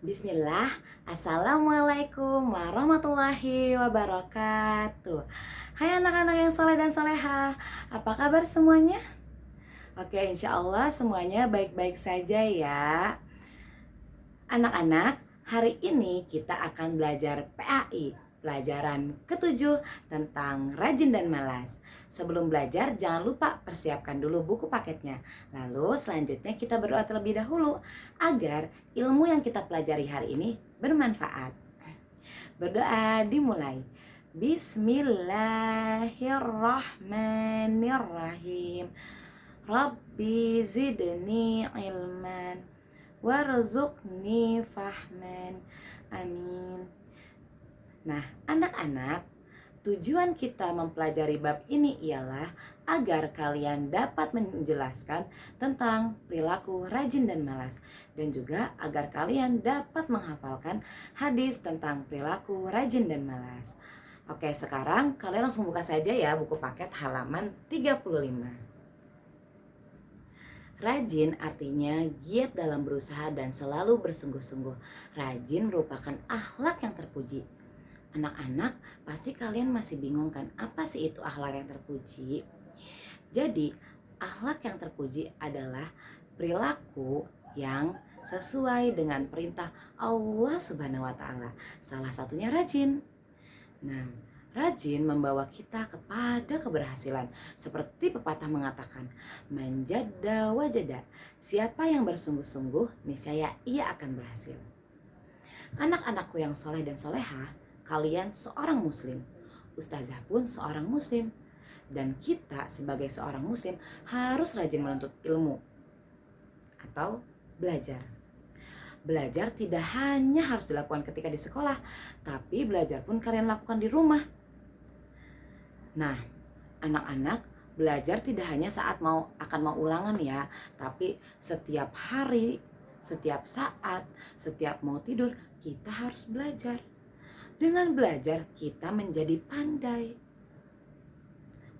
Bismillah, Assalamualaikum warahmatullahi wabarakatuh. Hai anak-anak yang soleh dan soleha, apa kabar semuanya? Oke, insya Allah semuanya baik-baik saja ya. Anak-anak, hari ini kita akan belajar PAI, pelajaran ke-7 tentang rajin dan malas. Sebelum belajar, jangan lupa persiapkan dulu buku paketnya. Lalu selanjutnya kita berdoa terlebih dahulu agar ilmu yang kita pelajari hari ini bermanfaat. Berdoa dimulai. Bismillahirrahmanirrahim. Rabbi zidni ilman warzuqni fahman. Amin. Nah, anak-anak, tujuan kita mempelajari bab ini ialah agar kalian dapat menjelaskan tentang perilaku rajin dan malas, dan juga agar kalian dapat menghafalkan hadis tentang perilaku rajin dan malas. Oke, sekarang kalian langsung buka saja ya buku paket halaman 35. Rajin artinya giat dalam berusaha dan selalu bersungguh-sungguh. Rajin merupakan akhlak yang terpuji. Anak-anak, pasti kalian masih bingung kan, apa sih itu akhlak yang terpuji? Jadi, akhlak yang terpuji adalah perilaku yang sesuai dengan perintah Allah Subhanahu wa taala. Salah satunya rajin. Nah, rajin membawa kita kepada keberhasilan. Seperti pepatah mengatakan, manjada wajada. Siapa yang bersungguh-sungguh, niscaya ia akan berhasil. Anak-anakku yang soleh dan soleha, kalian seorang muslim, ustazah pun seorang muslim, dan kita sebagai seorang muslim harus rajin menuntut ilmu atau belajar. Belajar tidak hanya harus dilakukan ketika di sekolah, tapi belajar pun kalian lakukan di rumah. Nah, anak-anak, belajar tidak hanya saat akan mau ulangan ya, tapi setiap hari, setiap saat, setiap mau tidur, kita harus belajar. Dengan belajar kita menjadi pandai.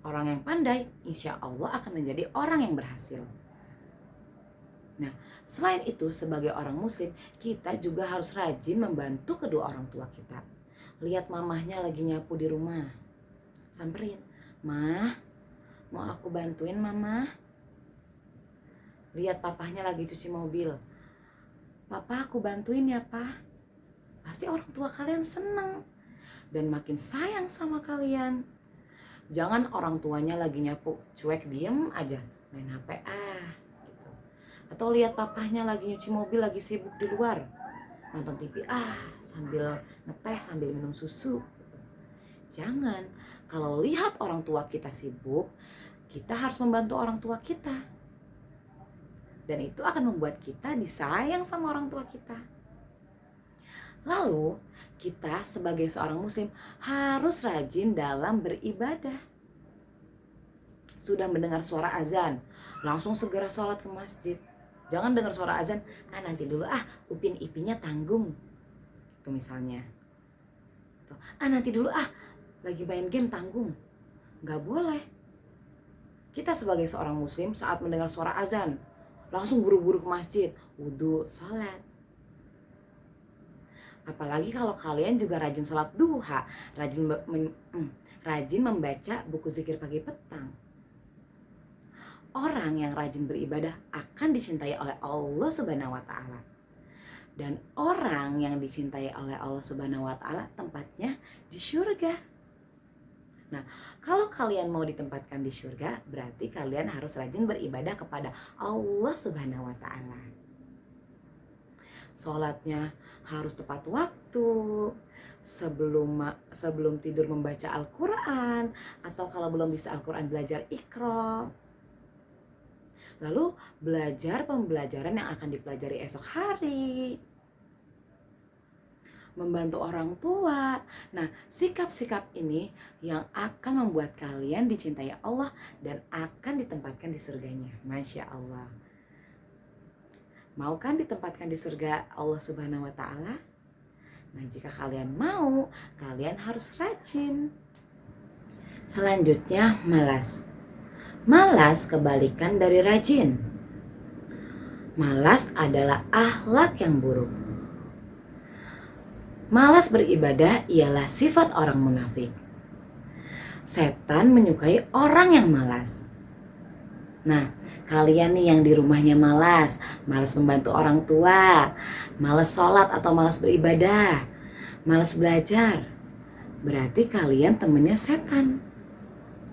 Orang yang pandai insya Allah akan menjadi orang yang berhasil. Nah, selain itu sebagai orang muslim kita juga harus rajin membantu kedua orang tua kita. Lihat mamahnya lagi nyapu di rumah, samperin, "Mah, mau aku bantuin mama?" Lihat papahnya lagi cuci mobil, "Papa, aku bantuin ya pa." Pasti orang tua kalian senang dan makin sayang sama kalian. Jangan orang tuanya lagi nyapu, cuek diem aja, main HP gitu. Atau lihat papahnya lagi nyuci mobil, lagi sibuk di luar, nonton TV sambil ngeteh, sambil minum susu gitu. Jangan, kalau lihat orang tua kita sibuk, kita harus membantu orang tua kita. Dan itu akan membuat kita disayang sama orang tua kita. Lalu, kita sebagai seorang muslim harus rajin dalam beribadah. Sudah mendengar suara azan, langsung segera sholat ke masjid. Jangan dengar suara azan, nanti dulu upin ipinya tanggung. Itu misalnya. Nanti dulu lagi main game tanggung. Gak boleh. Kita sebagai seorang muslim saat mendengar suara azan, langsung buru-buru ke masjid, wudhu, sholat. Apalagi kalau kalian juga rajin sholat duha, rajin membaca buku zikir pagi petang. Orang yang rajin beribadah akan dicintai oleh Allah Subhanahu wa taala. Dan orang yang dicintai oleh Allah Subhanahu wa taala tempatnya di surga. Nah, kalau kalian mau ditempatkan di surga, berarti kalian harus rajin beribadah kepada Allah Subhanahu wa taala. Sholatnya harus tepat waktu, sebelum tidur membaca Al-Quran, atau kalau belum bisa Al-Quran belajar Iqra. Lalu belajar pembelajaran yang akan dipelajari esok hari. Membantu orang tua. Nah, sikap-sikap ini yang akan membuat kalian dicintai Allah dan akan ditempatkan di surganya. Masya Allah. Mau kan ditempatkan di surga Allah Subhanahu wa taala? Nah, jika kalian mau, kalian harus rajin. Selanjutnya, malas. Malas kebalikan dari rajin. Malas adalah akhlak yang buruk. Malas beribadah ialah sifat orang munafik. Setan menyukai orang yang malas. Nah, kalian nih yang di rumahnya malas membantu orang tua, malas sholat atau malas beribadah, malas belajar, berarti kalian temennya setan.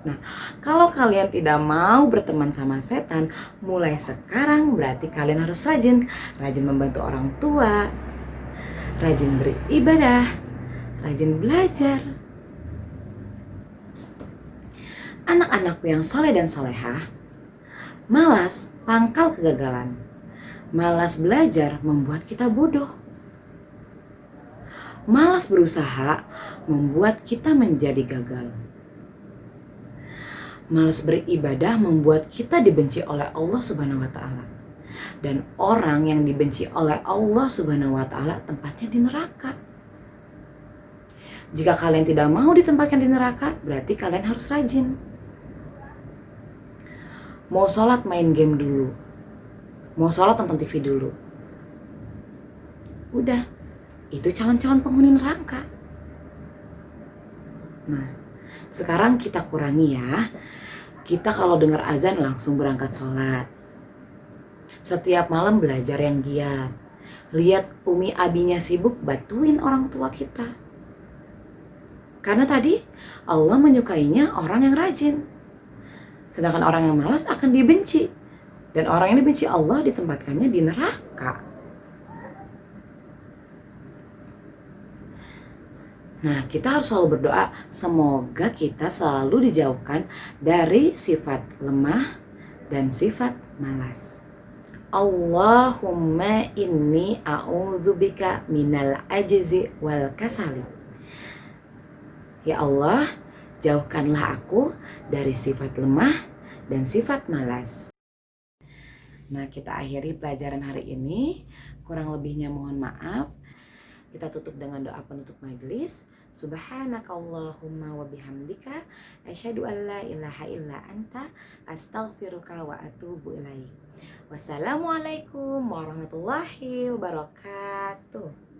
Nah, kalau kalian tidak mau berteman sama setan, mulai sekarang berarti kalian harus rajin membantu orang tua, rajin beribadah, rajin belajar. Anak-anakku yang soleh dan solehah, malas pangkal kegagalan. Malas belajar membuat kita bodoh. Malas berusaha membuat kita menjadi gagal. Malas beribadah membuat kita dibenci oleh Allah Subhanahu wa Ta'ala. Dan orang yang dibenci oleh Allah Subhanahu wa Ta'ala tempatnya di neraka. Jika kalian tidak mau ditempatkan di neraka, berarti kalian harus rajin. Mau sholat main game dulu, mau sholat tonton TV dulu. Udah, itu calon-calon penghuni neraka. Nah, sekarang kita kurangi ya. Kita kalau dengar azan langsung berangkat sholat. Setiap malam belajar yang giat. Lihat umi abinya sibuk, bantuin orang tua kita. Karena tadi Allah menyukainya orang yang rajin. Sedangkan orang yang malas akan dibenci. Dan orang yang dibenci Allah ditempatkannya di neraka. Nah, kita harus selalu berdoa semoga kita selalu dijauhkan dari sifat lemah dan sifat malas. Allahumma inni a'udzubika minal ajzi wal kasali. Ya Allah, jauhkanlah aku dari sifat lemah dan sifat malas. Nah, kita akhiri pelajaran hari ini. Kurang lebihnya mohon maaf. Kita tutup dengan doa penutup majelis. Subhanakallahumma wa bihamdika asyhadu an la ilaha illa anta astaghfiruka wa atubu ilaik. Wassalamualaikum warahmatullahi wabarakatuh.